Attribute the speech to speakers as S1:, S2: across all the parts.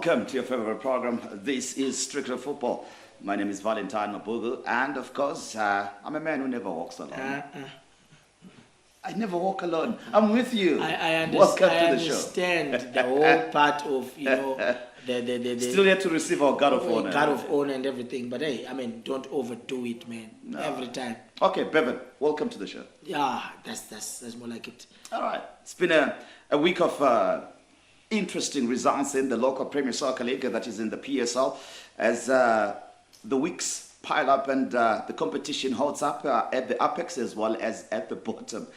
S1: Welcome to your favorite program. This is Strictly Football. My name is Valentine Mabugu, and of course, I'm a man who never walks alone. I never walk alone. I'm with you. Welcome to the show.
S2: Understand the whole part of, the
S1: Still yet to receive our guard of honor.
S2: Guard of honor and everything. But hey, don't overdo it, man.
S1: No.
S2: Every time.
S1: Okay, Bevan, welcome to the show.
S2: Yeah, that's more like it.
S1: All right. It's been a week of interesting results in the local Premier Soccer League, that is in the PSL, as the weeks pile up and the competition holds up at the apex as well as at the bottom,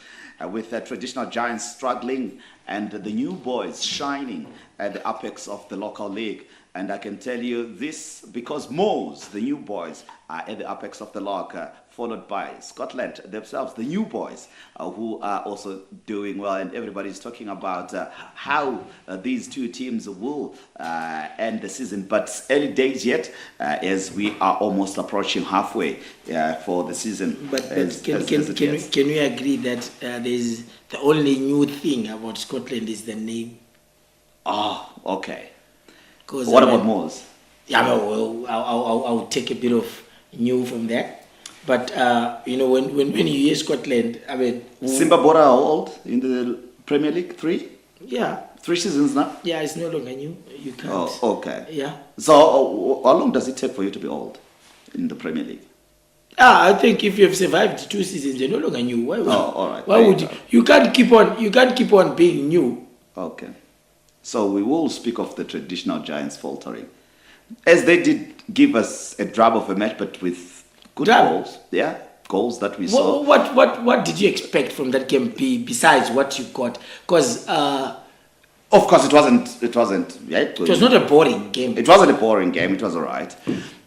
S1: with traditional giants struggling and the new boys shining at the apex of the local league. And I can tell you this because Moes, the new boys, are at the apex of the log, followed by Scotland themselves, the new boys, who are also doing well. And everybody's talking about how these two teams will end the season. But early days yet, as we are almost approaching halfway for the season.
S2: But can we agree that there's the only new thing about Scotland is the name?
S1: Oh, okay.
S2: What
S1: about Moes?
S2: Yeah, well, I'll take a bit of new from there. But, when you hear Scotland,
S1: Zimbabwe are old in the Premier League? 3?
S2: Yeah.
S1: 3 seasons now?
S2: Yeah, it's no longer new. You can't.
S1: Oh, okay.
S2: Yeah.
S1: So, how long does it take for you to be old in the Premier League?
S2: I think if you have survived 2 seasons, you're no longer new. Why would,
S1: all right.
S2: Why would you? You can't keep on being new.
S1: Okay. So we will speak of the traditional giants faltering, as they did give us a drab of a match, but with good goals. Yeah, goals that we saw.
S2: What did you expect from that game besides what you got? Because
S1: of course it wasn't. Yeah,
S2: it was not a boring game.
S1: It wasn't a boring game. It was alright.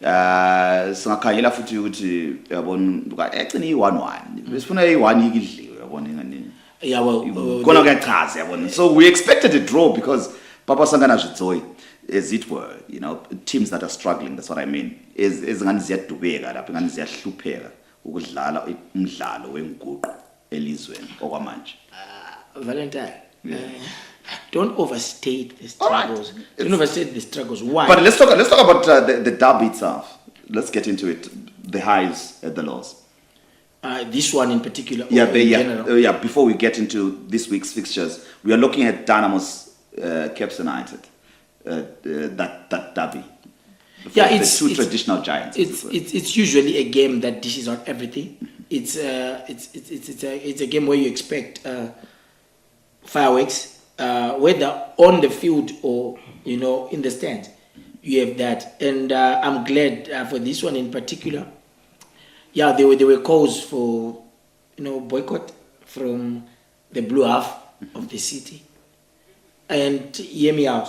S1: Singakhayela futhi ukuthi yabona actually 1-1. Besifuna i-1 ikidliwe yabona ngani.
S2: Yeah, well,
S1: so we expected a draw because Papa Sangana Zitzoy, as it were, teams that are struggling, that's what I mean. Is ngani ziyadubeka lapha ngani ziyahlupheka ukudlala umdlalo wenguqu elizweni okwamanje.
S2: Valentine. Don't overstate the struggles. Right. Don't overstate the struggles. Why?
S1: But let's talk about the derby itself. Let's get into it. The highs and the lows.
S2: This one in particular.
S1: Before we get into this week's fixtures, we are looking at Dynamos United, that derby. It's the two traditional giants.
S2: It's usually a game that dishes on everything. It's a game where you expect fireworks, whether on the field or in the stands. You have that, and I'm glad for this one in particular. Yeah, there were calls for, boycott from the blue half of the city. And hear me out.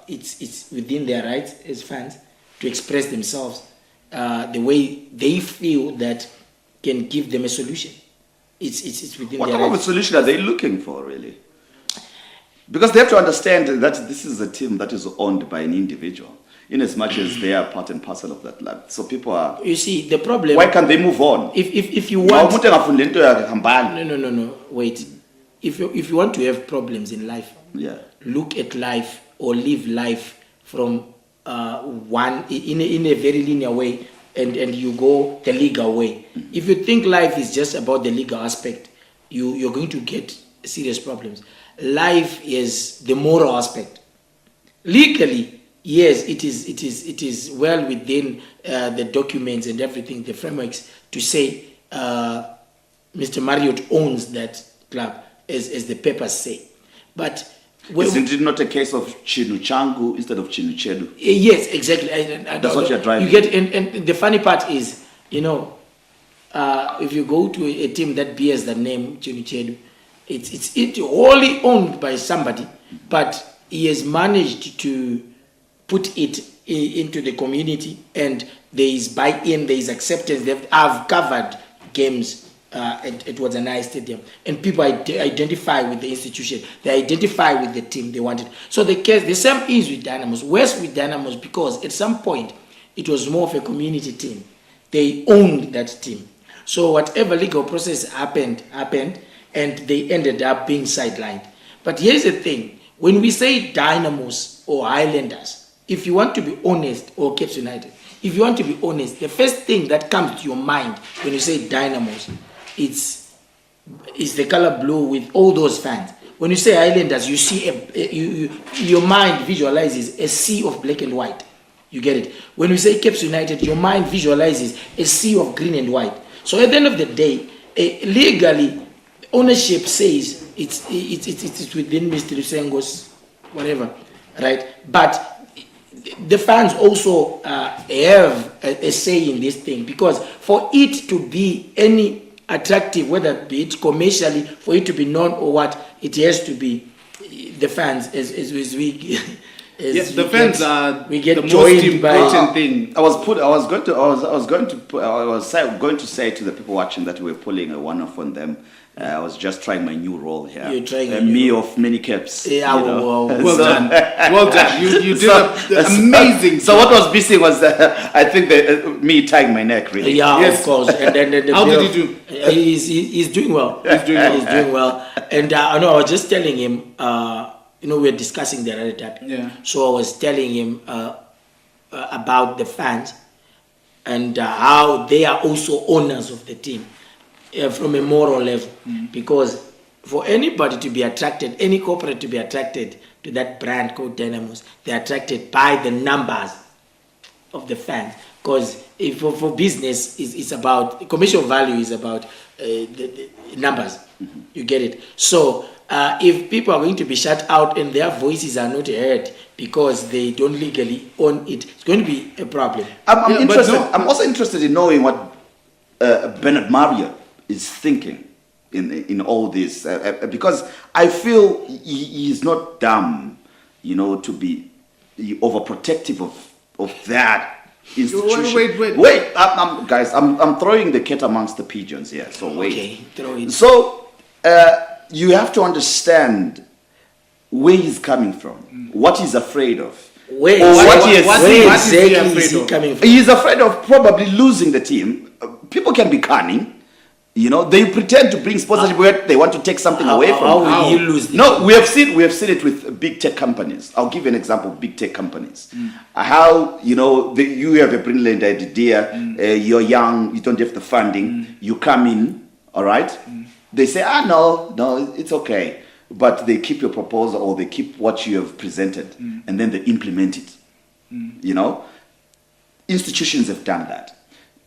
S2: It's within their rights as fans to express themselves the way they feel that can give them a solution. It's within their rights.
S1: What type of solution are they looking for, really? Because they have to understand that this is a team that is owned by an individual, in as much as they are part and parcel of that lab. So people are...
S2: You see, the problem...
S1: Why can't they move on?
S2: If you want... No. Wait. If you want to have problems in life, look at life or live life from one in a very linear way, and you go the legal way. If you think life is just about the legal aspect, you're going to get serious problems. Life is the moral aspect. Legally, yes, it is well within the documents and everything, the frameworks, to say Mr. Marriott owns that club, as the papers say. But
S1: isn't it not a case of Chinu Changu instead of Chinu Chedu?
S2: Yes, exactly.
S1: That's what you're driving.
S2: You get, and the funny part is, if you go to a team that bears the name Chinu Chedu, it's wholly owned by somebody, but he has managed to put it into the community, and there is buy-in, there is acceptance. I've covered games at Wadzanai Stadium, and people identify with the institution. They identify with the team they wanted. So the same is with Dynamos. Worse with Dynamos, because at some point it was more of a community team. They owned that team. So whatever legal process happened, and they ended up being sidelined. But here's the thing. when we say Dynamos or Highlanders, if you want to be honest, or Cape United, if you want to be honest, the first thing that comes to your mind when you say Dynamos, it's the color blue with all those fans. When you say Highlanders, you see your mind visualizes a sea of black and white. You get it? When you say Cape United, your mind visualizes a sea of green and white. So at the end of the day, legally, ownership says it's within Mr. Lusengo's whatever, right? But the fans also have a say in this thing, because for it to be any attractive, whether it be it commercially, for it to be known or what, it has to be the fans as we.
S3: The fans are
S2: we get
S3: the most
S2: joined
S3: important thing.
S1: I was going to say to the people watching that we're pulling a one-off on them. I was just trying my new role here.
S2: You're trying
S1: me of many caps.
S2: Yeah,
S3: well done. Well done. You did amazing.
S1: So what was missing was I think me tying my neck, really.
S2: Yeah, yes. Of course. And then
S3: how did he do?
S2: He's doing well. He's doing well. And I know I was just telling him. We were discussing the other topic.
S3: Yeah.
S2: So I was telling him about the fans and how they are also owners of the team from a moral level. Because for anybody to be attracted, any corporate to be attracted to that brand called Dynamos, they're attracted by the numbers of the fans. Because if for business, it's about commercial value is about the numbers. You get it? So if people are going to be shut out and their voices are not heard because they don't legally own it, it's going to be a problem.
S1: I'm interested. I'm also interested in knowing what Bernard Marriott is thinking in all this, because I feel he's not dumb, to be overprotective of that institution. Wait, guys, I'm throwing the cat amongst the pigeons here. So wait.
S2: Okay, throw it.
S1: So you have to understand where he's coming from, what he's afraid of.
S2: Where
S3: exactly
S2: is he coming from?
S1: He's afraid of probably losing the team. People can be cunning. They pretend to bring sponsorship where they want to take something away from.
S2: How will you lose?
S1: No, we have seen it with big tech companies. I'll give you an example of big tech companies. How you have a brilliant idea, you're young, you don't have the funding, you come in, all right? They say, no, it's okay, but they keep your proposal or they keep what you have presented, and then they implement it. Institutions have done that,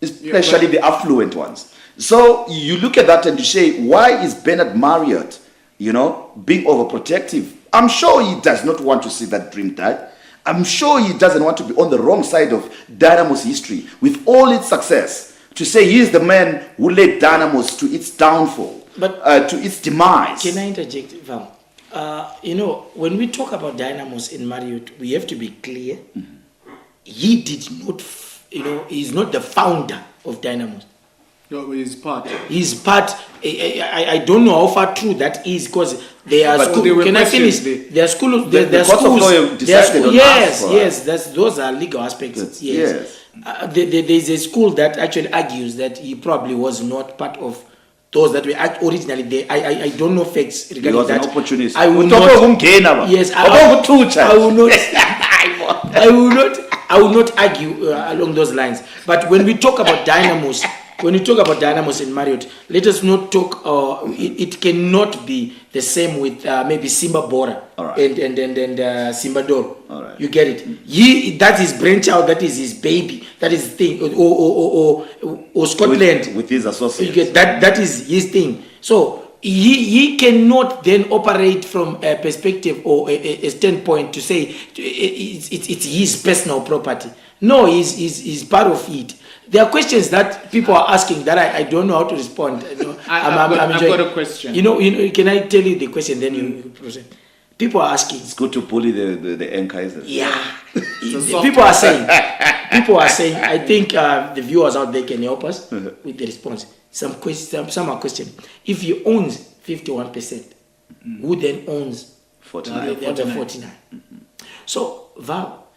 S1: especially the affluent ones. So you look at that and you say, why is Bernard Marriott, being overprotective? I'm sure he does not want to see that dream die. I'm sure he doesn't want to be on the wrong side of Dynamos history with all its success, to say he's the man who led Dynamos to its downfall, to its demise.
S2: Can I interject, Val? When we talk about Dynamos in Marriott, we have to be clear. He did not, he's not the founder of Dynamos.
S3: No, he's part.
S2: He's part. I don't know how far true that is, because they are schools. Can I finish? There are schools. There are schools. Yes. Those are legal aspects. Yes. There's a school that actually argues that he probably was not part of those that were originally there. I don't know facts regarding that.
S1: An opportunist.
S2: I will not. Yes. I will not argue along those lines. But when we talk about Dynamos. When you talk about Dynamos in Marriott, let us not talk. It cannot be the same with maybe Simba Bora and Simbador.
S1: Right.
S2: You get it? That is brainchild. That is his baby. That is his thing. Or Scotland
S1: with his associates.
S2: You get that is his thing. So he cannot then operate from a perspective or a standpoint to say it's his personal property. No, he's part of it. There are questions that people are asking that I don't know how to respond.
S3: I've got a question.
S2: Can I tell you the question, then you proceed? People are asking.
S1: It's good to bully the anchors.
S2: Yeah. People are saying, I think the viewers out there can help us with the response. Some are questioning. If he owns 51%, who then owns
S1: 49?
S2: The other 49. So, Val,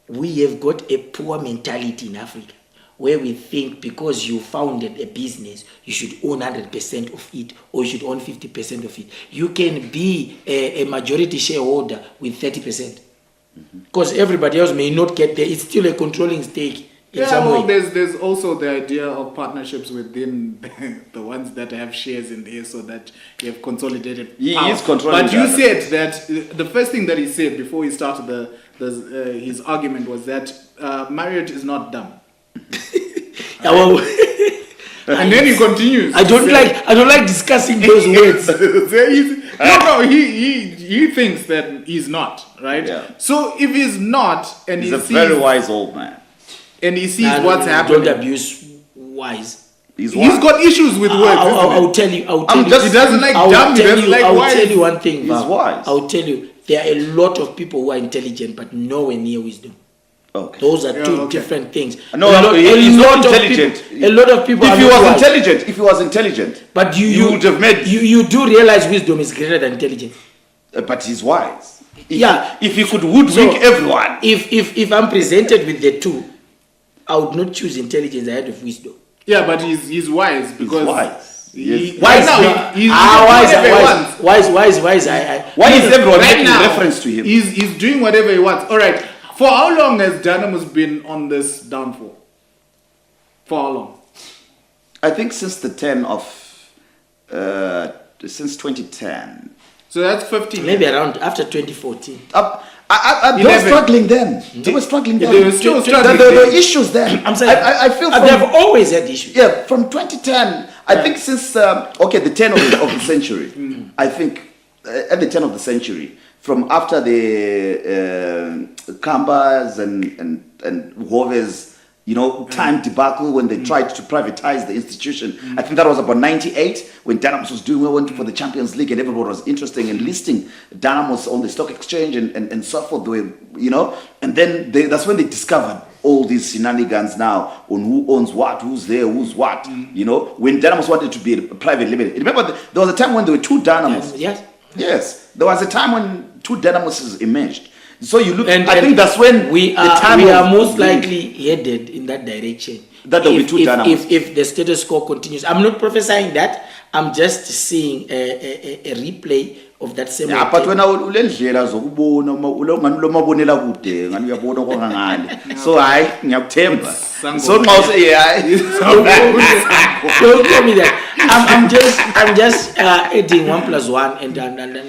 S2: we have got a poor mentality in Africa. where we think because you founded a business, you should own 100% of it, or you should own 50% of it. You can be a majority shareholder with 30%. Because everybody else may not get there. It's still a controlling stake in some way.
S3: There's also the idea of partnerships within the ones that have shares in there, so that you have consolidated power.
S1: He is controlling.
S3: But you said that the first thing that he said before he started his argument was that myriad is not dumb. And then he continues.
S2: I don't like discussing those words.
S3: He thinks that he's not, right?
S1: Yeah.
S3: So if he's not, and
S1: he's a very wise old man,
S3: and he sees what's happening,
S2: don't abuse wise.
S3: He's got issues with words.
S2: I'll tell you.
S3: He doesn't like dumb. He doesn't like wise.
S2: I'll tell you one thing.
S1: He's wise.
S2: I'll tell you, there are a lot of people who are intelligent, but nowhere near wisdom.
S1: Okay.
S2: Those are two different things.
S1: No, he's not intelligent.
S2: A lot of people.
S1: If he was intelligent,
S2: but
S1: you would have made.
S2: You do realize wisdom is greater than intelligence.
S1: But he's wise.
S2: If
S1: he could hoodwink everyone.
S2: If I'm presented with the two, I would not choose intelligence ahead of wisdom.
S3: Yeah, but he's wise because
S1: he's wise.
S2: Why is
S1: everyone making reference to him?
S3: He's doing whatever he wants. All right. For how long has Dynamos been on this downfall? For how long?
S1: I think since the 10 of since 2010.
S3: So that's 15.
S2: Maybe around after 2014.
S1: They were struggling then. They were struggling then.
S3: They were still struggling.
S1: There were issues then.
S2: I'm saying
S1: I feel
S2: they've always had issues.
S1: Yeah, from 2010. I think since the 10 of the century. I think at the 10 of the century, from after the Kambas and Hove's, time debacle when they tried to privatize the institution. I think that was about 98 when Dynamos was doing well, went for the Champions League, and everybody was interested in listing Dynamos on the stock exchange and so forth. And then that's when they discovered all these shenanigans now on who owns what, who's there, who's what. When Dynamos wanted to be a private limited. Remember, there was a time when there were two Dynamos. Yes. There was a time when two Dynamos emerged. So you look, I think that's when
S2: we are most likely headed in that direction.
S1: That there will be two Dynamos.
S2: If the status quo continues, I'm not prophesying that. I'm just seeing a replay of that same.
S1: Yeah, but when I ulendlela zokubona ulomabonela kude ngani uyabona kwangangale. So ngiyakuthemba. So now say
S2: don't tell me that. I'm just adding 1 + 1 and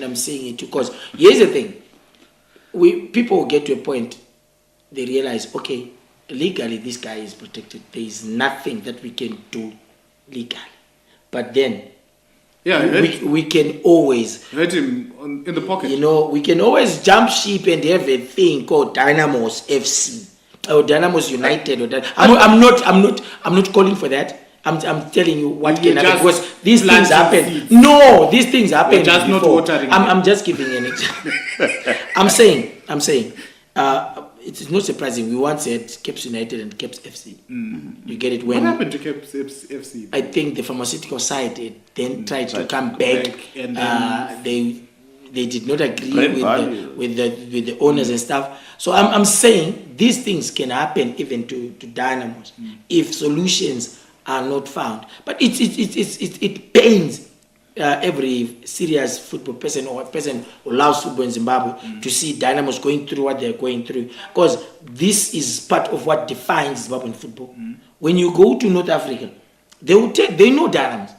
S2: I'm saying it because here's the thing. People get to a point, they realize, okay, legally this guy is protected. There is nothing that we can do legally. But then, we can always
S3: hurt him in the pocket.
S2: We can always jump ship and have a thing called Dynamos FC or Dynamos United. I'm not calling for that. I'm telling you what can happen because these things happen. No, these things happen.
S3: Just not watering.
S2: I'm just giving an example. I'm saying. It is not surprising. We once had Caps United and Caps FC. You get it?
S3: What happened to Caps FC?
S2: I think the pharmaceutical side then tried to come back.
S3: And
S2: they did not agree with the owners and stuff. So I'm saying these things can happen even to Dynamos if solutions are not found. But it pains every serious football person or a person who loves football in Zimbabwe to see Dynamos going through what they're going through, because this is part of what defines Zimbabwean football. When you go to North Africa, they know Dynamos.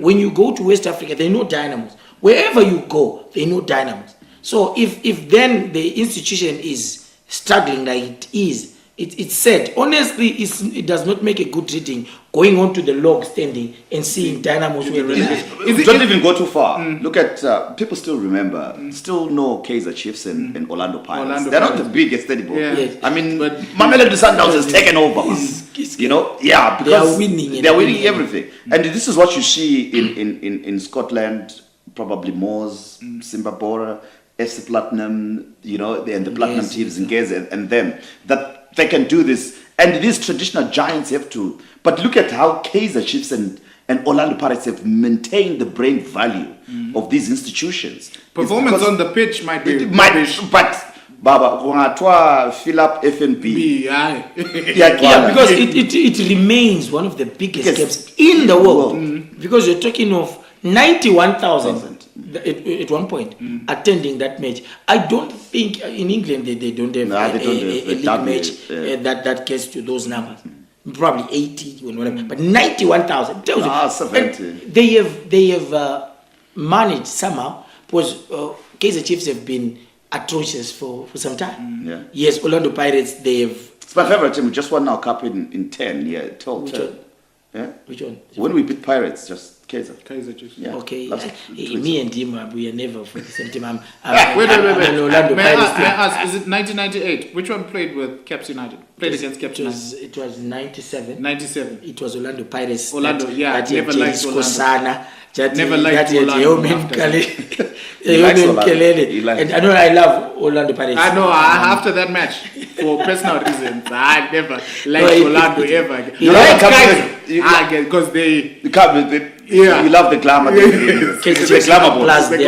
S2: When you go to West Africa, they know Dynamos. Wherever you go, they know Dynamos. So if then the institution is struggling like it is, it's sad. Honestly, it does not make a good reading going on to the log standing and seeing Dynamos where they are.
S1: Don't even go too far. Look at, people still remember, still know Kaizer Chiefs and Orlando Pirates. They're not the biggest anymore.
S2: Yes.
S1: I mean, Mamelodi Sundowns has taken over. Because
S2: they are winning.
S1: They're winning everything. And this is what you see in Scotland, probably Moors, Zimbabwe, FC Platinum, and the Platinum teams in Gaza and them, that they can do this. And these traditional giants have to. But look at how Kaizer Chiefs and Orlando Pirates have maintained the brand value of these institutions.
S3: Performance on the pitch might be
S1: but Baba, kungathiwa fill up FNB.
S3: Yeah.
S2: Yeah, because it remains one of the biggest camps in the world. Because you're talking of 91,000 at one point attending that match. I don't think in England they don't have a league match that gets to those numbers. Probably 80 or whatever, but 91,000 tells you
S1: 70.
S2: They have managed somehow, because Kaizer Chiefs have been atrocious for some time. Yes, Orlando Pirates,
S1: It's my favorite team. We just won our cup in 10. Yeah, 12. 10. Yeah.
S2: Which one?
S1: When we beat Pirates, just Kaizer.
S3: Kaizer Chiefs.
S1: Yeah.
S2: Okay. Me and him, we are never for the same team.
S3: Wait.
S2: Orlando
S3: May I
S2: Pirates.
S3: ask, is it 1998? Which one played with Caps United? Played against Caps United?
S2: It was 97.
S3: 97.
S2: It was Orlando Pirates.
S3: Orlando, never liked
S2: Orlando.
S3: Never liked Orlando.
S2: And I know I love Orlando Pirates.
S3: I know, after that match, for personal reasons, I never liked Orlando ever.
S1: You like Kaizer?
S3: Because they...
S1: You love the glamour. The glamour
S2: plus
S1: boys.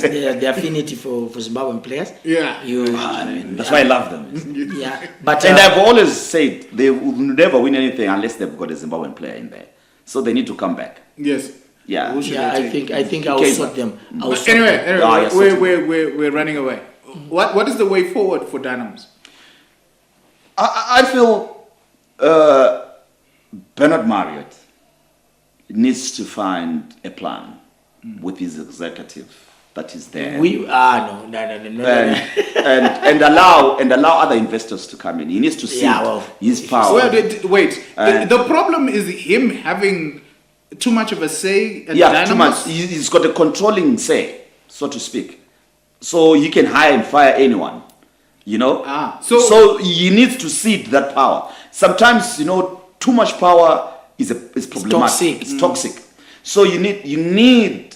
S2: the affinity for Zimbabwean players.
S3: Yeah.
S1: That's why I love them.
S2: Yeah. But
S1: and I've always said they will never win anything unless they've got a Zimbabwean player in there. So they need to come back.
S3: Yes.
S1: Yeah.
S2: I think I'll sort them.
S3: Anyway, we're running away. What is the way forward for Dynamos?
S1: I feel Bernard Marriott needs to find a plan with his executive that is there.
S2: No.
S1: And allow other investors to come in. He needs to see his power.
S3: Well, wait. The problem is him having too much of a say at Dynamos?
S1: Too much. He's got a controlling say, so to speak. So he can hire and fire anyone, you know? So he needs to cede that power. Sometimes, too much power is problematic. It's toxic. So you need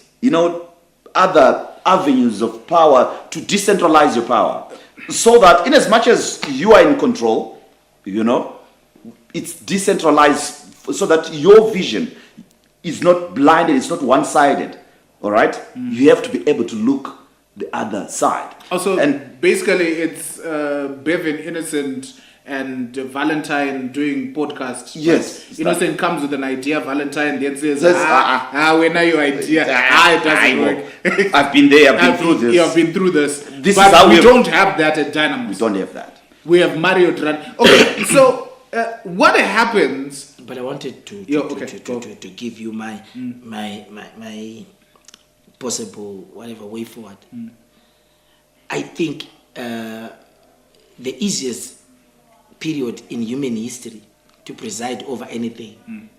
S1: other avenues of power to decentralize your power, so that in as much as you are in control, it's decentralized, so that your vision is not blinded, it's not one-sided. All right, you have to be able to look the other side.
S3: Also, and basically, it's Bevan, Innocent, and Valentine doing podcasts.
S1: Yes.
S3: Innocent comes with an idea, Valentine then says, when are your idea? It doesn't work.
S1: I've been there, I've been through this.
S3: You have been through this.
S1: This
S3: but
S1: is how
S3: we don't have that at Dynamos.
S1: We don't have that.
S3: We have Mario Dran. Okay, so what happens?
S2: But I wanted to give you my possible whatever way forward. I think the easiest period in human history to preside over anything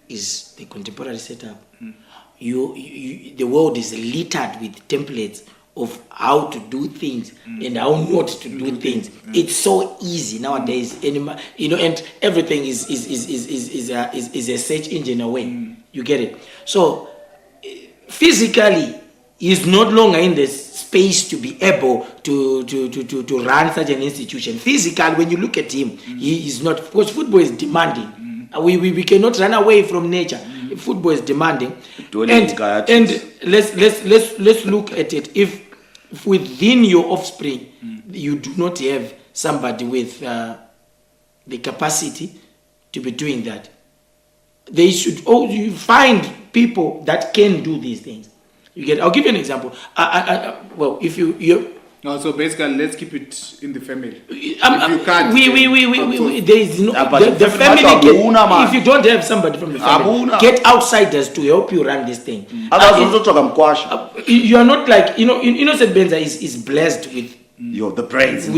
S2: is the contemporary setup. The world is littered with templates of how to do things and how not to do things. It's so easy nowadays, and everything is a search engine away. You get it? So physically, he's no longer in the space to be able to run such an institution. Physically, when you look at him, he is not, because football is demanding. We cannot run away from nature. Football is demanding, and let's look at it. If within your offspring you do not have somebody with the capacity to be doing that, they should you find people that can do these things. I'll give you an example. If you
S3: no, so basically, let's keep it in the family.
S2: If you can't, there is no the family. If you don't have somebody from the family, get outsiders to help you run this thing. You are not like Innocent Benza is blessed with
S1: the brains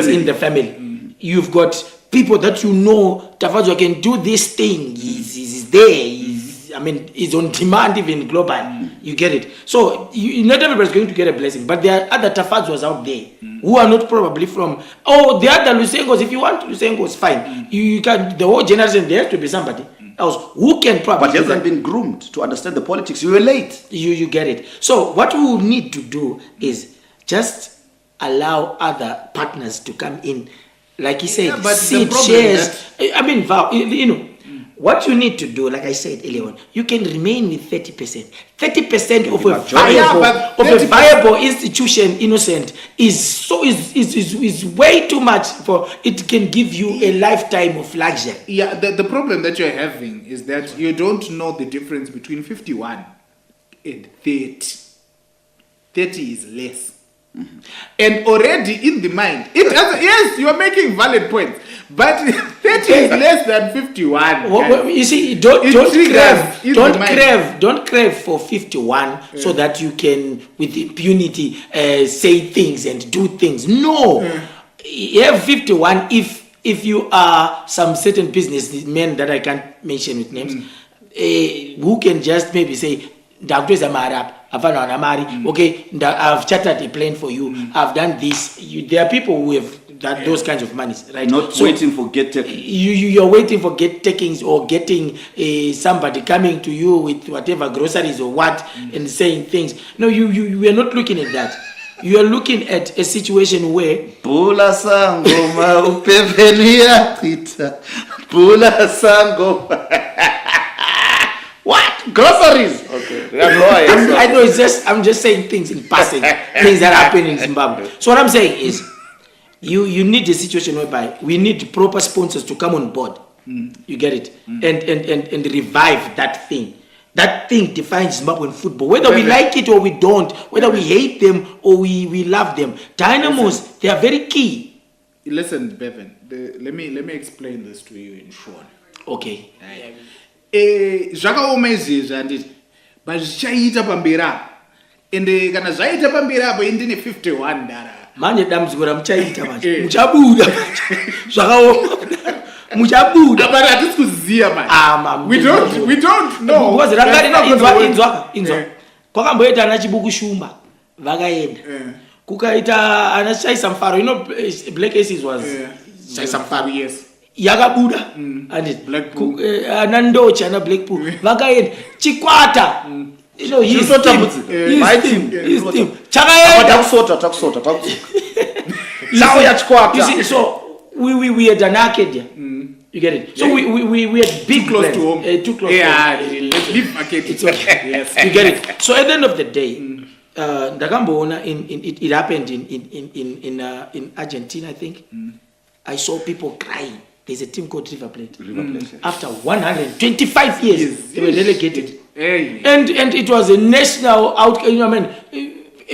S2: in the family. You've got people that Tafadzwa can do this thing. He's there. He's on demand even global. You get it? So not everybody's going to get a blessing, but there are other Tafadzwas out there who are not probably from. The other Lusengos. If you want Lusengos, fine. You can. The whole generation there has to be somebody else who can probably.
S1: But he hasn't been groomed to understand the politics. You were late.
S2: You get it? So what we will need to do is just allow other partners to come in, like he said, seed shares. Val, what you need to do, like I said earlier on, you can remain with 30%. 30% of a viable institution, Innocent, is way too much for it. Can give you a lifetime of luxury.
S3: Yeah, the problem that you're having is that you don't know the difference between 51 and 30. 30 is less. Mm-hmm. And already in the mind, yes, you are making valid points, but 30 is less than 51.
S2: You see, don't crave for 51 so that you can, with impunity, say things and do things. No, you have 51 if you are some certain businessmen that I can't mention with names, who can just maybe say, okay, I've chartered a plane for you. I've done this. There are people who have those kinds of monies, right?
S1: Not waiting for get taken.
S2: You're waiting for get takings or getting somebody coming to you with whatever groceries or what and saying things. No, you are not looking at that. You are looking at a situation where
S1: Pula sangoma upevenia tita. Pula sangoma. What? Groceries? Okay.
S2: I know I'm just saying things in passing, things that happen in Zimbabwe. So what I'm saying is you need a situation whereby we need proper sponsors to come on board. You get it? And revive that thing. That thing defines Zimbabwean football. Whether we like it or we don't, whether we hate them or we love them. Dynamos, they are very key.
S3: Listen, Bevan, let me explain this to you in short.
S2: Okay.
S3: Zvakaoma izvezvi handiti but zvichaita pamberi apa ende kana zvaita pamberi apa indine 51 dara
S2: manje dambudziko ramuchaita manje muchabuda zvakaoma muchabuda
S3: but hatisi kuziva manje we don't know
S2: because inzwa kwakamboita ana chibuku shumba vakaenda kukaita ana shaisa mfaro, you know, Black Aces was shaisa mfaro,
S3: yes,
S2: yakabuda and anandocha na Blackpool vakaenda chikwata, you know, his team chakaenda
S1: takusota
S2: you see, so we had an arcade, you get it, so we had big
S3: close
S2: plans,
S3: to home,
S2: too close
S3: leave market,
S2: it's okay. Yes, you get it. So at the end of the day, Ndakamboona it happened in Argentina, I think. I saw people crying. There's a team called River Plate. After 125 years, they were relegated. And it was a national outcome. You know, I mean,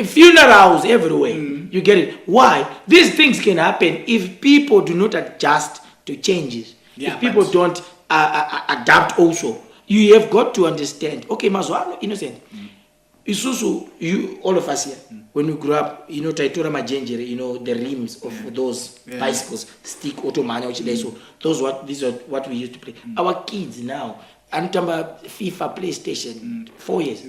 S2: funerals everywhere. You get it? Why? These things can happen if people do not adjust to changes.
S3: Yeah,
S2: if people don't adapt also. You have got to understand. Okay, Mazwano, Innocent. Isusu, you, all of us here, when we grew up, you know, Taitora Majenjere, you know, the rims of those bicycles, stick, auto manual, these are what we used to play. Our kids now, Antamba, FIFA, PlayStation, 4 years.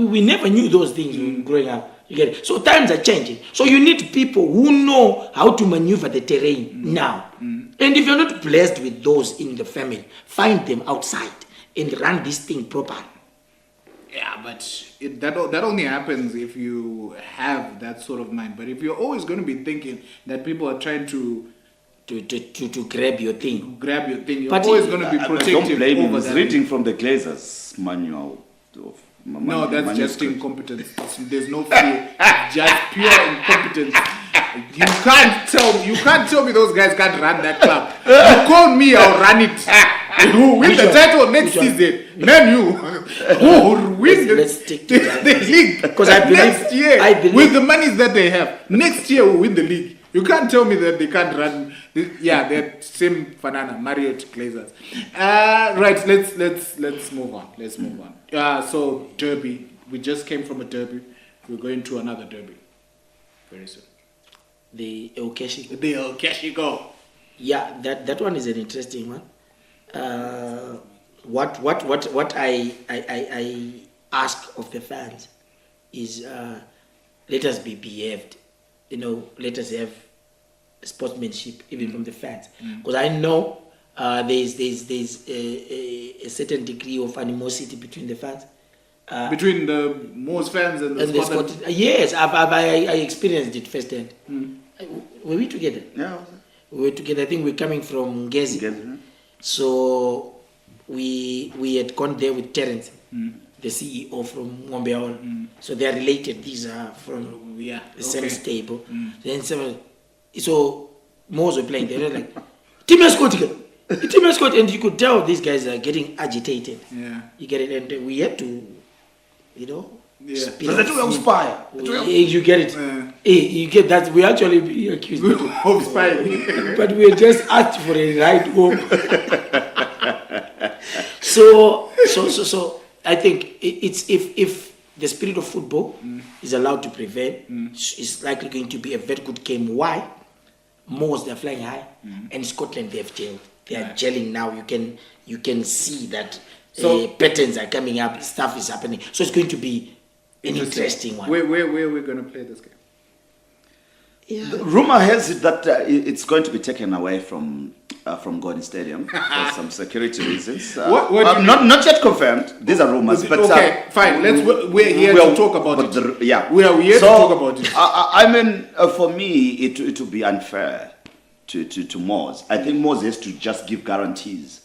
S2: We never knew those things growing up. You get it? So times are changing. So you need people who know how to maneuver the terrain now. And if you're not blessed with those in the family, find them outside and run this thing properly.
S3: Yeah, but that only happens if you have that sort of mind. But if you're always going to be thinking that people are trying to
S2: grab your thing,
S3: you're always going to be protective.
S1: Don't blame him.
S3: Over
S1: He's
S3: that.
S1: reading from the Glazers Manual.
S3: No, that's just incompetence. There's no fear. Just pure incompetence. You can't tell me those guys can't run that club. You call me, I'll run it. Who win the title next season? Man, you. Who will win the league? Because I believe next year, with the monies that they have, next year we'll win the league. You can't tell me that they can't run. Yeah, they're same Fanana, myriad Glazers. Right, let's move on. So derby. We just came from a derby. We're going to another derby very soon.
S2: The El Keshigo.
S3: The El Keshigo.
S2: Yeah, that one is an interesting one. What I ask of the fans is let us be behaved. You know, let us have sportsmanship even from the fans, because I know there's a certain degree of animosity between the fans.
S3: Between the Moors fans and the Scotland.
S2: Yes, I experienced it firsthand. Were we together?
S1: Yeah.
S2: We were together. I think we're coming from Ngezi. So we had gone there with Terence, the CEO from Ngombe. So they are related. These are from the same stable. Then so Mo's were playing. They were like, team has scored, and you could tell these guys are getting agitated.
S3: Yeah,
S2: you get it, and we had to,
S1: So that's where we spy.
S2: You get it. You get that. We actually be accused
S3: of spying,
S2: but we just asked for a ride home. So I think it's if the spirit of football is allowed to prevail, it's likely going to be a very good game. Why? Moors, they're flying high, and Scotland, they have gelled. They are gelling now. You can see that patterns are coming up. Stuff is happening. So it's going to be an interesting one.
S3: Where we're going to play this game?
S1: Yeah. The rumor has it that it's going to be taken away from Gordon Stadium for some security reasons. Not yet confirmed. These are rumors. But
S3: okay, fine. We're here to talk about it. We are here to talk about it.
S1: I mean, for me, it would be unfair to Moors. I think Moors has to just give guarantees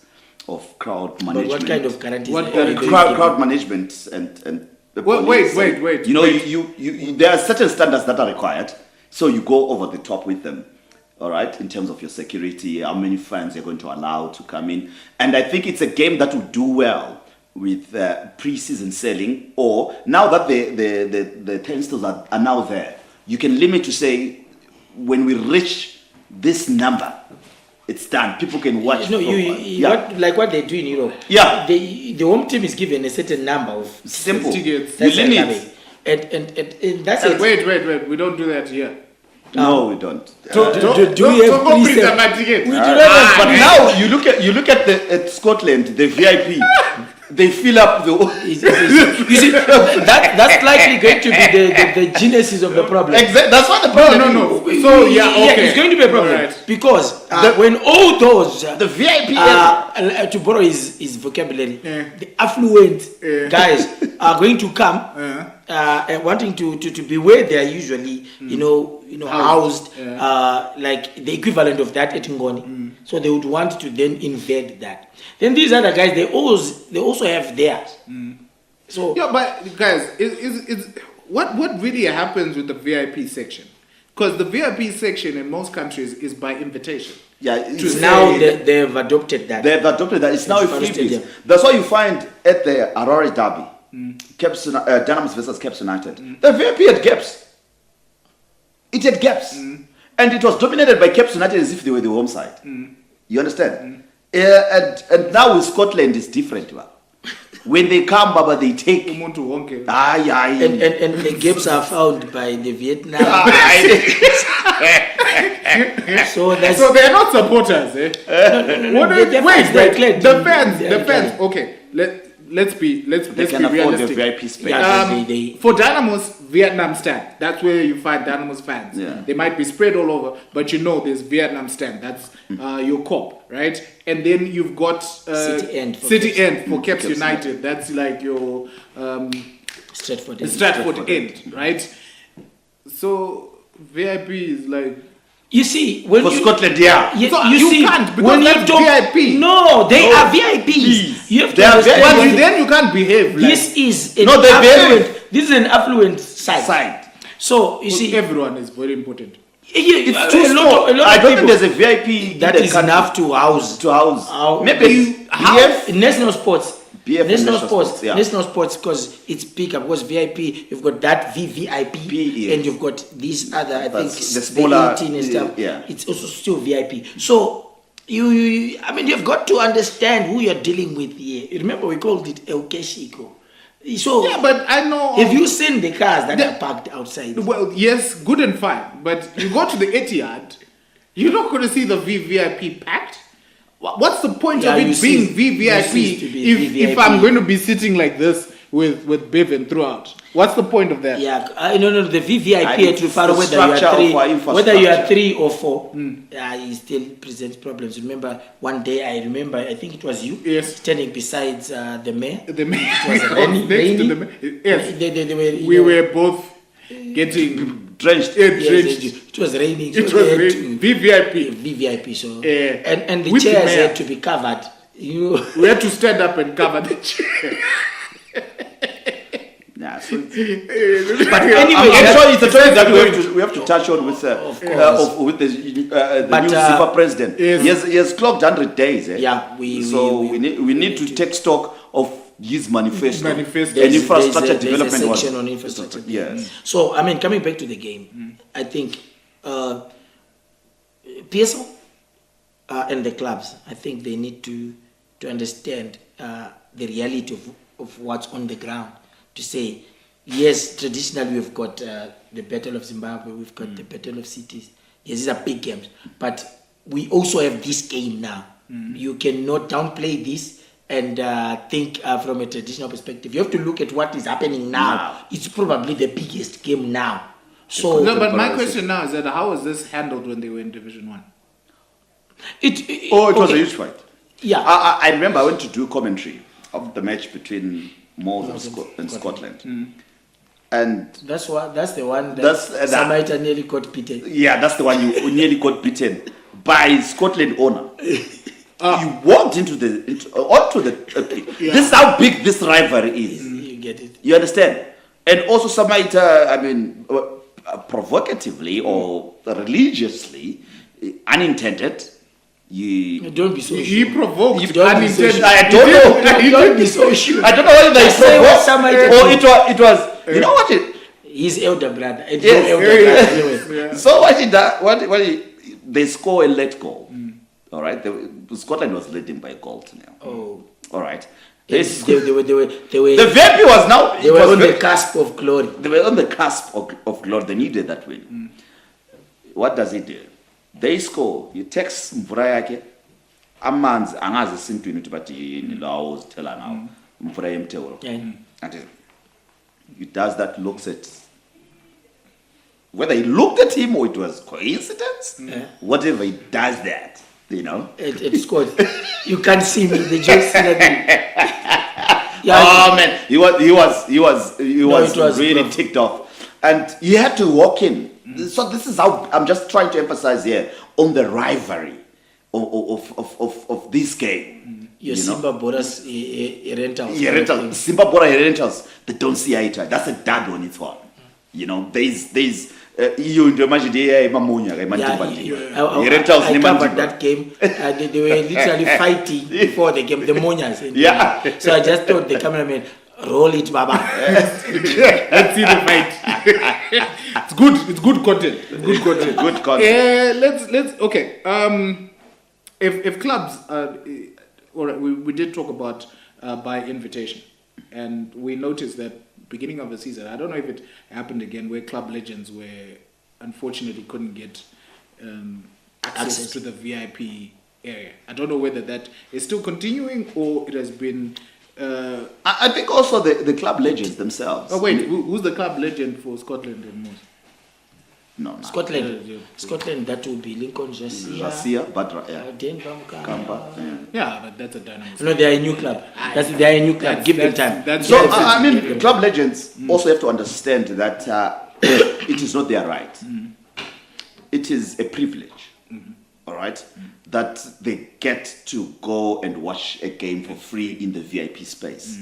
S1: of crowd management.
S2: But what kind of guarantees?
S1: Crowd management and
S3: wait.
S1: You know, you there are certain standards that are required. So you go over the top with them, all right, in terms of your security, how many fans you're going to allow to come in. And I think it's a game that will do well with pre-season selling, or now that the turnstiles are now there, you can limit to say, when we reach this number, it's done. People can watch.
S2: Like what they do in Europe.
S1: Yeah.
S2: The home team is given a certain number of
S1: simple
S3: tickets.
S2: You limit. And that's it.
S3: Wait. We don't do that here.
S1: No, we don't.
S2: Do we have
S3: ticket?
S2: We do not.
S1: But now you look at Scotland, the VIP. They fill up the.
S2: You see, that's likely going to be the genesis of the problem.
S1: Exactly. That's what the problem.
S3: No. So okay.
S2: It's going to be a problem, right. Because when all those
S1: the VIP
S2: to borrow his vocabulary, the affluent guys are going to come wanting to be where they are usually, housed, like the equivalent of that at Ngoni. So they would want to then invade that. Then these other guys, they also have theirs. So
S3: but guys, it's what really happens with the VIP section? Because the VIP section in most countries is by invitation.
S1: Yeah,
S2: now they've adopted that.
S1: They've adopted that. It's now a freebie. That's why you find at the Harare Derby, Dynamos versus Caps United. The VIP had gaps. It had gaps. And it was dominated by Caps United as if they were the home side. You understand? And now with Scotland, it's different. When they come, Baba, they take.
S2: And the gaps are found by the Vietnam. So
S3: they're not supporters, eh?
S2: No.
S3: Wait. The fans. Okay, let's be realistic.
S1: The VIP space.
S3: For Dynamos Vietnam stand, that's where you find Dynamos fans.
S1: Yeah.
S3: They might be spread all over, but there's Vietnam stand. That's your COP, right? And then you've got
S2: City End
S3: for Caps United. That's like your Stratford End, right? So VIP is like.
S2: You see,
S1: when Scotland,
S3: you can't because that's VIP.
S2: No, they are VIPs. You have to
S3: understand. Then you can't behave.
S2: This is an affluent. This is an affluent side. So you see,
S3: everyone is very important.
S1: It's too small. I don't think there's a VIP
S2: that is enough to house.
S1: Maybe
S2: national sports.
S1: National
S2: sports, because it's bigger. Because VIP, you've got that VVIP, and you've got these other. I think
S1: the smaller
S2: 18 and stuff. It's also still VIP. So you've got to understand who you're dealing with here. Remember, we called it El Keshiko. So
S3: but I know.
S2: Have you seen the cars that are parked outside?
S3: Well, yes, good and fine. But you go to the Etihad, you're not going to see the VVIP packed. What's the point of it being VVIP if I'm going to be sitting like this with Bevan throughout? What's the point of that?
S2: No. The VVIP to far whether you are 3 or 4, it still presents problems. Remember, one day I think it was you standing beside the mayor.
S3: The mayor.
S2: It was
S3: next to the mayor. Yes.
S2: They were,
S3: we were both getting
S1: drenched.
S2: It was raining.
S3: It was raining. VVIP.
S2: VVIP. So and the
S3: With the
S2: chairs
S3: mayor.
S2: had to be covered.
S3: We had to stand up and cover the chair.
S1: Yeah, so
S2: But anyway,
S1: I'm sure it's a topic that we have to touch on with the
S2: But,
S1: new Zimbabwe president.
S3: yes.
S1: He has clocked 100 days.
S2: Yeah,
S1: we need to take stock of his manifesto. And
S2: There's
S1: infrastructure
S2: a
S1: development.
S2: section on infrastructure.
S1: Yes.
S2: So I mean, coming back to the game, I think PSL and the clubs, I think they need to understand the reality of what's on the ground. To say, yes, traditionally we've got the Battle of Zimbabwe, we've got the Battle of Cities. Yes, these are big games, but we also have this game now. You cannot downplay this and think from a traditional perspective. You have to look at what is happening now. It's probably the biggest game now. So,
S3: no, but my question now is that how was this handled when they were in Division 1?
S1: It was a huge fight.
S2: Yeah.
S1: I remember I went to do commentary of the match between Moles and Scotland. And
S2: that's the one that Samaita nearly got beaten.
S1: Yeah, that's the one you nearly got beaten by Scotland owner. You walked onto the This is how big this rivalry is.
S2: You get it.
S1: You understand? And also Samaita, I mean, provocatively or religiously, unintended.
S2: Don't be so
S3: He
S2: sure.
S3: provoked.
S2: Unintended.
S1: I don't know.
S2: Don't be so sure.
S1: I don't know whether they provoked or it was. You know what it?
S2: His elder brother.
S1: Yes.
S2: Elder brother. Anyway.
S1: So they score a late goal. All right. Scotland was leading by a goal now.
S2: Oh.
S1: All right.
S2: They were.
S1: The VP was now.
S2: They were on the cusp of glory.
S1: They were on the cusp of glory. They needed that win. What does he do? They score. He takes mvura yake. Amanzi angazi sintwini ukuthi bathi yini lawo uzithela nawo. Mvura yemtewolo. And he does that, looks at whether he looked at him or it was coincidence. Whatever, he does that. You know.
S2: It scored. You can't see me. The jokes
S1: man, he was really ticked off, and he had to walk in. So this is how I'm just trying to emphasize here on the rivalry of this game.
S2: Your Simba Boras rentals.
S1: Simba Bora rentals. They don't see eye to eye. That's a dad on its own. You know, there's you in the imagine
S2: I covered that game. They were literally fighting before the game, the Monyas.
S1: Yeah.
S2: So I just told the cameraman, roll it, Baba.
S3: Let's see the fight. It's good content.
S1: Good content.
S3: Let's okay. If clubs all right, we did talk about by invitation, and we noticed that beginning of the season, I don't know if it happened again, where club legends unfortunately couldn't get access to the VIP area. I don't know whether that is still continuing or it has been.
S1: I think also the club legends themselves.
S3: Oh wait, who's the club legend for Scotland and most?
S1: No.
S2: Scotland. Scotland, that would be Lincoln Jersey.
S1: but
S2: Kamba.
S3: Yeah, but that's a Dynamos.
S2: No, they are a new club. They are a new club. Give them time.
S1: So I mean, club legends also have to understand that it is not their right. It is a privilege. All right, that they get to go and watch a game for free in the VIP space.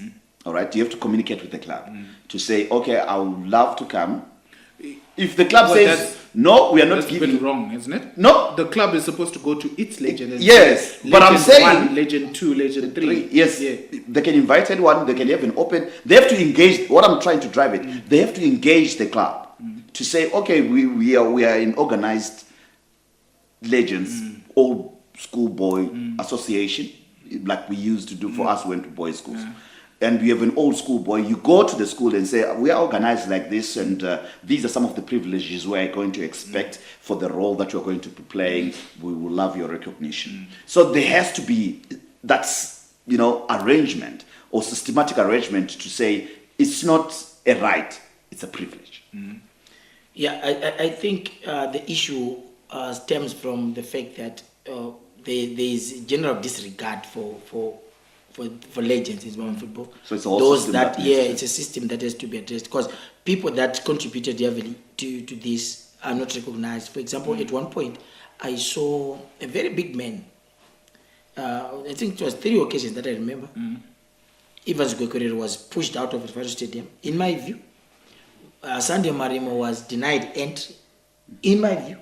S1: All right, you have to communicate with the club to say, okay, I would love to come. If the club says no, we are not giving.
S3: That's a bit wrong, isn't it?
S1: No,
S3: the club is supposed to go to its legend.
S1: Yes, but I'm saying
S3: 1, legend 2, legend 3.
S1: Yes, they can invite anyone. They can have an open. They have to engage. What I'm trying to drive it. They have to engage the club to say, okay, we are in organized legends, old schoolboy association, like we used to do for us who went to boys' schools. And we have an old school boy, you go to the school and say, we are organized like this, and these are some of the privileges we are going to expect for the role that you're going to be playing. We will love your recognition. So there has to be that, arrangement or systematic arrangement to say it's not a right, it's a privilege.
S2: Yeah, I think the issue stems from the fact that there is general disregard for for legends in Zimbabwean football.
S1: So it's a whole system that
S2: it's a system that has to be addressed because people that contributed heavily to this are not recognized. For example, at one point, I saw a very big man. I think it was 3 occasions that I remember. Evans Gwekorero was pushed out of the Faro Stadium. In my view, Sunday Marimo was denied entry. In my view.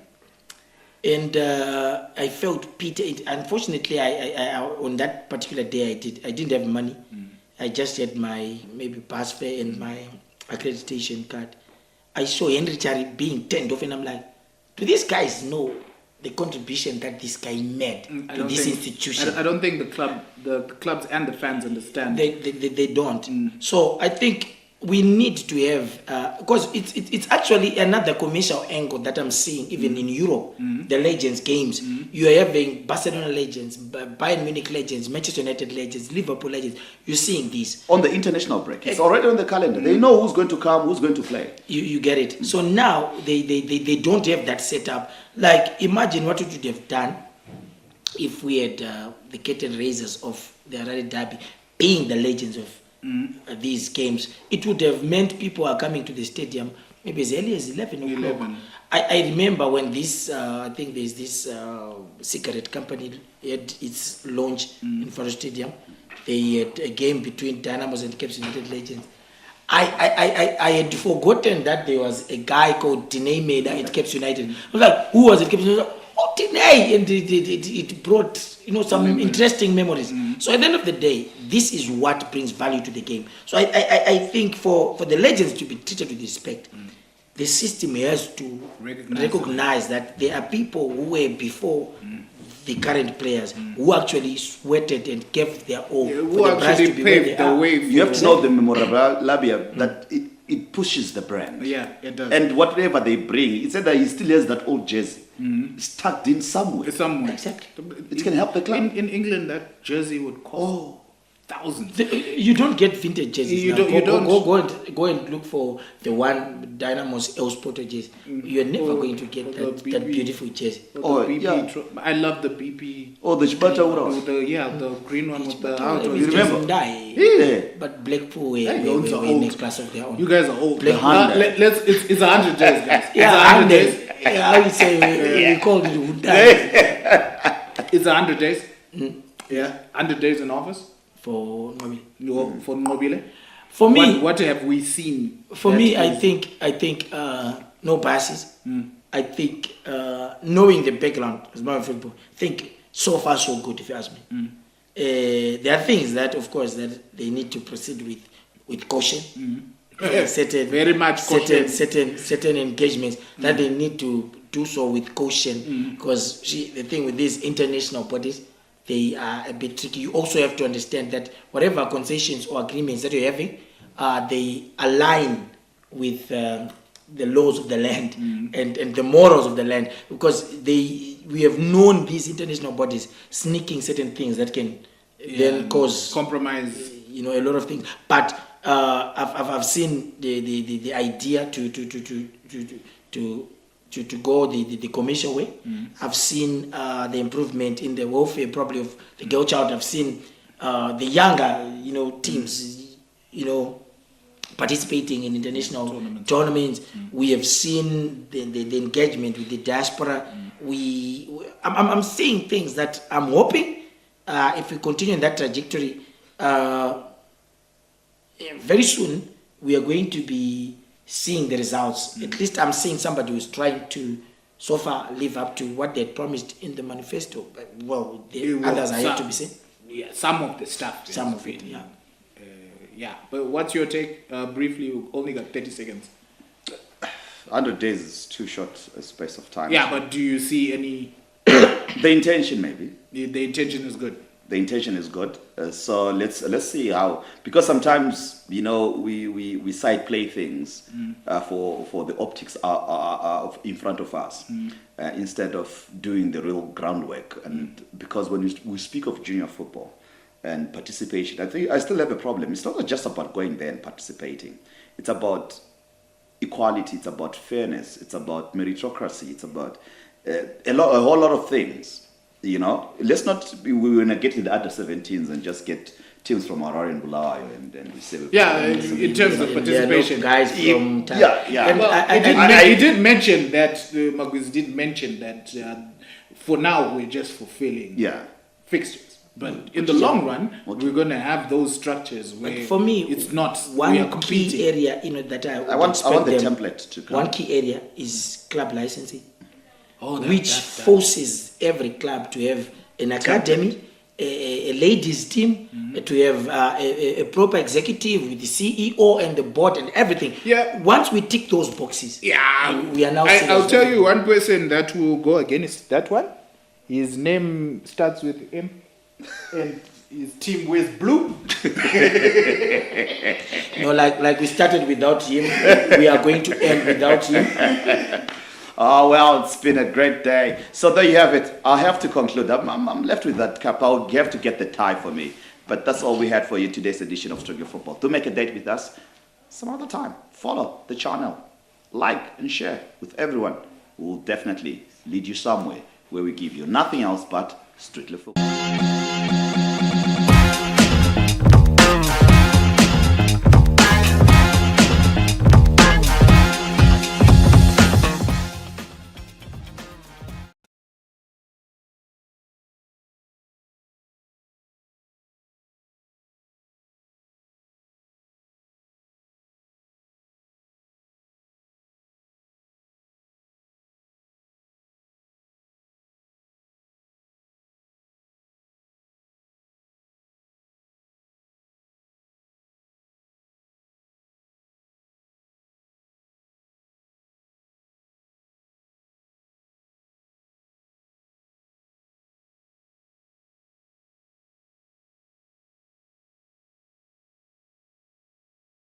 S2: And I felt pity. Unfortunately, I on that particular day, I didn't have money. I just had my maybe pass fare and my accreditation card. I saw Henry Chari being turned off, and I'm like, do these guys know the contribution that this guy made to this institution?
S3: I don't think the clubs and the fans understand.
S2: They don't. So I think we need to have, because it's actually another commercial angle that I'm seeing even in Europe, the Legends games. You are having Barcelona legends, Bayern Munich legends, Manchester United legends, Liverpool legends. You're seeing this.
S1: On the international break. It's already on the calendar. They know who's going to come, who's going to play.
S2: You get it. So now they don't have that setup. Like, imagine what we would have done if we had the curtain raisers of the Harare Derby being the legends of these games. It would have meant people are coming to the stadium maybe as early as 11 o'clock. I remember when this, I think there's this cigarette company had its launch in Faro Stadium. They had a game between Dynamos and Cape United Legends. I had forgotten that there was a guy called Diney Meda at Cape United. I was like, who was it? Cape United? Oh, Diney! And it brought some interesting memories. So at the end of the day, this is what brings value to the game. So I think for the legends to be treated with respect, the system has to recognize that there are people who were before the current players who actually sweated and gave their all.
S3: Who actually paved the way.
S1: You have to know the memorabilia that it pushes the brand.
S3: Yeah, it does.
S1: And whatever they bring, it's that he still has that old jersey. It's tucked in somewhere.
S2: Exactly.
S1: It can help the club.
S3: In England, that jersey would cost thousands.
S2: You don't get vintage jerseys.
S3: You
S2: now.
S3: don't.
S2: Go and look for the one Dynamos El Sporto jersey. You're never going to get that beautiful jersey.
S3: I love the BP.
S1: Oh, the Chibata Ura.
S3: The green one with the
S1: You remember?
S2: But Blackpool were next class of their own.
S3: You guys are old.
S1: It's
S3: 100 days, guys.
S2: Yeah, 100 days. I would say we called it Udai.
S3: It's 100 days. Yeah, 100 days in office.
S2: For
S3: Nobile.
S2: For me,
S3: what have we seen?
S2: For me, I think no biases. I think knowing the background of Zimbabwean football, I think so far so good. If you ask me, there are things that, of course, that they need to proceed with caution.
S3: Very much caution.
S2: Certain engagements that they need to do so with caution, because the thing with these international bodies, they are a bit tricky. You also have to understand that whatever concessions or agreements that you're having, they align with the laws of the land and the morals of the land, because we have known these international bodies sneaking certain things that can then cause
S3: compromise.
S2: A lot of things. But I've seen the idea to go the commercial way. I've seen the improvement in the welfare probably of the girl child. I've seen the younger teams participating in international tournaments. We have seen the engagement with the diaspora. I'm seeing things that I'm hoping if we continue in that trajectory, very soon we are going to be seeing the results. At least I'm seeing somebody who's trying to so far live up to what they had promised in the manifesto. But, others are yet to be seen.
S3: Yeah, some of the stuff.
S2: Some of it, yeah.
S3: But what's your take? Briefly, we only got 30 seconds.
S1: 100 days is too short a space of time.
S3: Yeah, but do you see any...
S1: The intention, maybe.
S3: The intention is good.
S1: The intention is good. So let's see how, because sometimes we side play things for the optics are in front of us instead of doing the real groundwork. And because when we speak of junior football and participation, I think I still have a problem. It's not just about going there and participating. It's about equality. It's about fairness. It's about meritocracy. It's about a whole lot of things. Let's not, we're going to get to the under 17s and just get teams from Harare and Bulawayo, and we say
S3: in terms of participation,
S2: guys from
S3: And he did mention that Magwiz did mention that for now we're just fulfilling fixtures. But in the long run, we're going to have those structures where
S2: for me,
S3: it's not
S2: one key area, that I want
S1: the template to come.
S2: One key area is club licensing, which forces every club to have an academy, a ladies team, to have a proper executive with the CEO and the board and everything.
S3: Yeah.
S2: Once we tick those boxes, we are now.
S3: I'll tell you one person that will go against that one. His name starts with M. And his team wears blue.
S2: Like we started without him, we are going to end without him.
S1: Oh, well, it's been a great day. So there you have it. I have to conclude. I'm left with that cap. I'll have to get the tie for me. But that's all we had for you today's edition of Strictly Football. Do make a date with us some other time. Follow the channel. Like and share with everyone. We'll definitely lead you somewhere where we give you nothing else but Strictly Football.